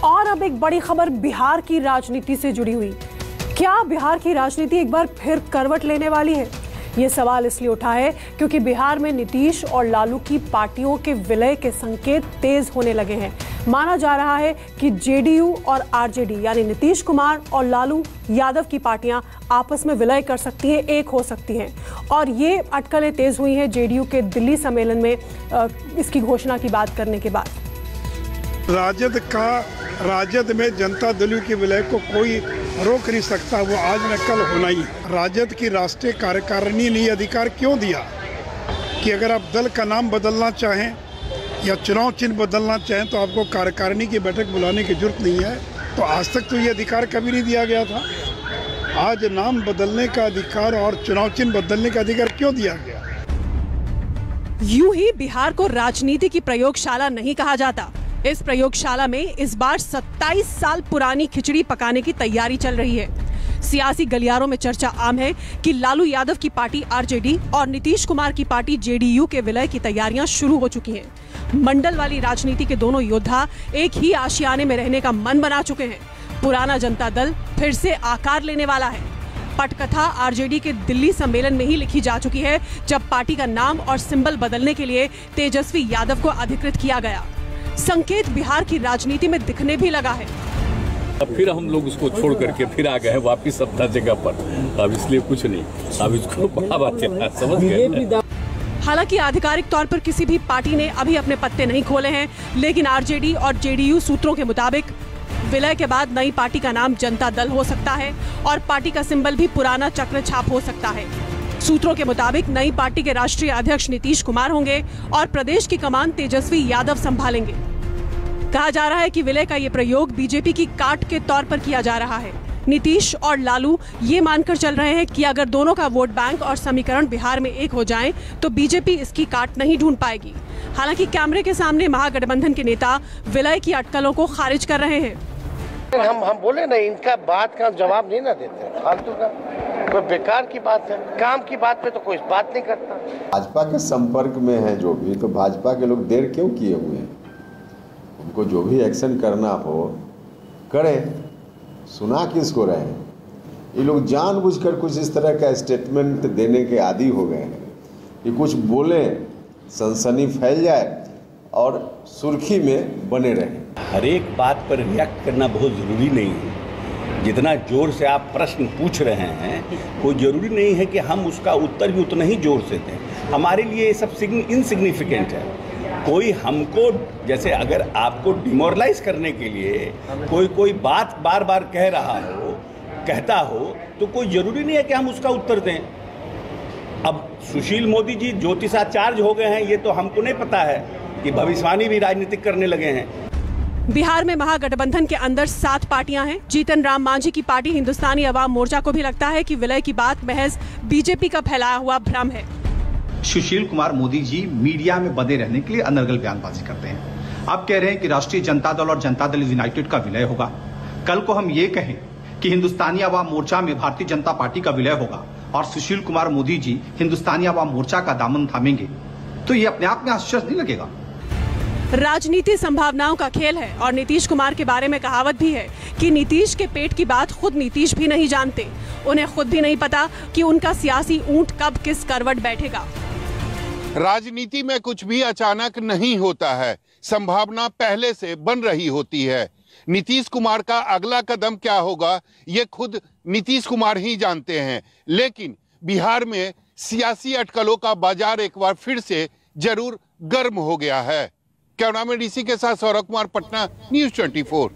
और अब एक बड़ी खबर बिहार की राजनीति से जुड़ी हुई। क्या बिहार की राजनीति एक बार फिर करवट लेने वाली है? ये सवाल इसलिए उठा है क्योंकि बिहार में नीतीश और लालू की पार्टियों के विलय के संकेत तेज होने लगे हैं। माना जा रहा है कि जेडीयू और आरजेडी यानी नीतीश कुमार और लालू यादव की पार्टियां आपस में विलय कर सकती हैं, एक हो सकती हैं। और ये अटकलें तेज हुई हैं जेडीयू के दिल्ली सम्मेलन में इसकी घोषणा की बात करने के बाद। राजद में जनता दल के विलय को कोई रोक नहीं सकता, वो आज न कल होना ही। राजद की राष्ट्रीय कार्यकारिणी ने अधिकार क्यों दिया कि अगर आप दल का नाम बदलना चाहें या चुनाव चिन्ह बदलना चाहें तो आपको कार्यकारिणी की बैठक बुलाने की जरूरत नहीं है। तो आज तक तो ये अधिकार कभी नहीं दिया गया था। आज नाम बदलने का अधिकार और चुनाव चिन्ह बदलने का अधिकार क्यों दिया गया? यूं ही बिहार को राजनीति की प्रयोगशाला नहीं कहा जाता। इस प्रयोगशाला में इस बार 27 साल पुरानी खिचड़ी पकाने की तैयारी चल रही है। सियासी गलियारों में चर्चा आम है कि लालू यादव की पार्टी आरजेडी और नीतीश कुमार की पार्टी जेडीयू के विलय की तैयारियां शुरू हो चुकी हैं। मंडल वाली राजनीति के दोनों योद्धा एक ही आशियाने में रहने का मन बना चुके हैं। पुराना जनता दल फिर से आकार लेने वाला है। पटकथा आरजेडी के दिल्ली सम्मेलन में ही लिखी जा चुकी है, जब पार्टी का नाम और सिंबल बदलने के लिए तेजस्वी यादव को अधिकृत किया गया। संकेत बिहार की राजनीति में दिखने भी लगा है। अब फिर हम लोग उसको छोड़ करके फिर आ गए वापिस अपना जगह पर। अब इसलिए कुछ नहीं, अब इसको समझ गए। हालांकि आधिकारिक तौर पर किसी भी पार्टी ने अभी अपने पत्ते नहीं खोले हैं, लेकिन आरजेडी और जेडीयू सूत्रों के मुताबिक विलय के बाद नई पार्टी का नाम जनता दल हो सकता है और पार्टी का सिंबल भी पुराना चक्र छाप हो सकता है। सूत्रों के मुताबिक नई पार्टी के राष्ट्रीय अध्यक्ष नीतीश कुमार होंगे और प्रदेश की कमान तेजस्वी यादव संभालेंगे। कहा जा रहा है कि विलय का ये प्रयोग बीजेपी की काट के तौर पर किया जा रहा है। नीतीश और लालू ये मानकर चल रहे हैं कि अगर दोनों का वोट बैंक और समीकरण बिहार में एक हो जाएं, तो बीजेपी इसकी काट नहीं ढूंढ पाएगी। हालांकि कैमरे के सामने महागठबंधन के नेता विलय की अटकलों को खारिज कर रहे हैं। हम बोले ना, इनका बात का जवाब नहीं ना देते, फालतू का कोई बेकार की बात है। काम की बात पे तो कोई बात नहीं करता। भाजपा के संपर्क में है जो भी, तो भाजपा के लोग देर क्यों किए हुए हैं? उनको जो भी एक्शन करना हो करें। सुना किसको रहे हैं? ये लोग जानबूझकर कुछ इस तरह का स्टेटमेंट देने के आदी हो गए हैं कि कुछ बोले, सनसनी फैल जाए और सुर्खी में बने रहें। हर एक बात पर रिएक्ट करना बहुत ज़रूरी नहीं है। जितना जोर से आप प्रश्न पूछ रहे हैं, कोई ज़रूरी नहीं है कि हम उसका उत्तर भी उतना ही जोर से दें। हमारे लिए ये सब इनसिग्निफिकेंट है। कोई हमको, जैसे अगर आपको डिमोरलाइज करने के लिए कोई बात बार बार कहता हो तो कोई ज़रूरी नहीं है कि हम उसका उत्तर दें। अब सुशील मोदी जी ज्योतिषाचार्य हो गए हैं, ये तो हमको नहीं पता है कि भविष्यवाणी भी राजनीतिक करने लगे हैं। बिहार में महागठबंधन के अंदर 7 पार्टियां हैं। जीतन राम मांझी की पार्टी हिंदुस्तानी अवाम मोर्चा को भी लगता है कि विलय की बात महज बीजेपी का फैलाया हुआ भ्रम है। सुशील कुमार मोदी जी मीडिया में बने रहने के लिए अनर्गल बयानबाजी करते हैं। आप कह रहे हैं कि राष्ट्रीय जनता दल और जनता दल यूनाइटेड का विलय होगा। कल को हम ये कहें कि हिंदुस्तानी अवाम मोर्चा में भारतीय जनता पार्टी का विलय होगा और सुशील कुमार मोदी जी हिंदुस्तानी अवाम मोर्चा का दामन थामेंगे, तो ये अपने आप में आश्चर्य नहीं लगेगा? राजनीति संभावनाओं का खेल है और नीतीश कुमार के बारे में कहावत भी है कि नीतीश के पेट की बात खुद नीतीश भी नहीं जानते। उन्हें खुद भी नहीं पता कि उनका सियासी ऊंट कब किस करवट बैठेगा। राजनीति में कुछ भी अचानक नहीं होता है, संभावना पहले से बन रही होती है। नीतीश कुमार का अगला कदम क्या होगा ये खुद नीतीश कुमार ही जानते हैं। लेकिन बिहार में सियासी अटकलों का बाजार एक बार फिर से जरूर गर्म हो गया है। कैमरामैन डीसी के साथ सौरभ कुमार, पटना, न्यूज़ 24।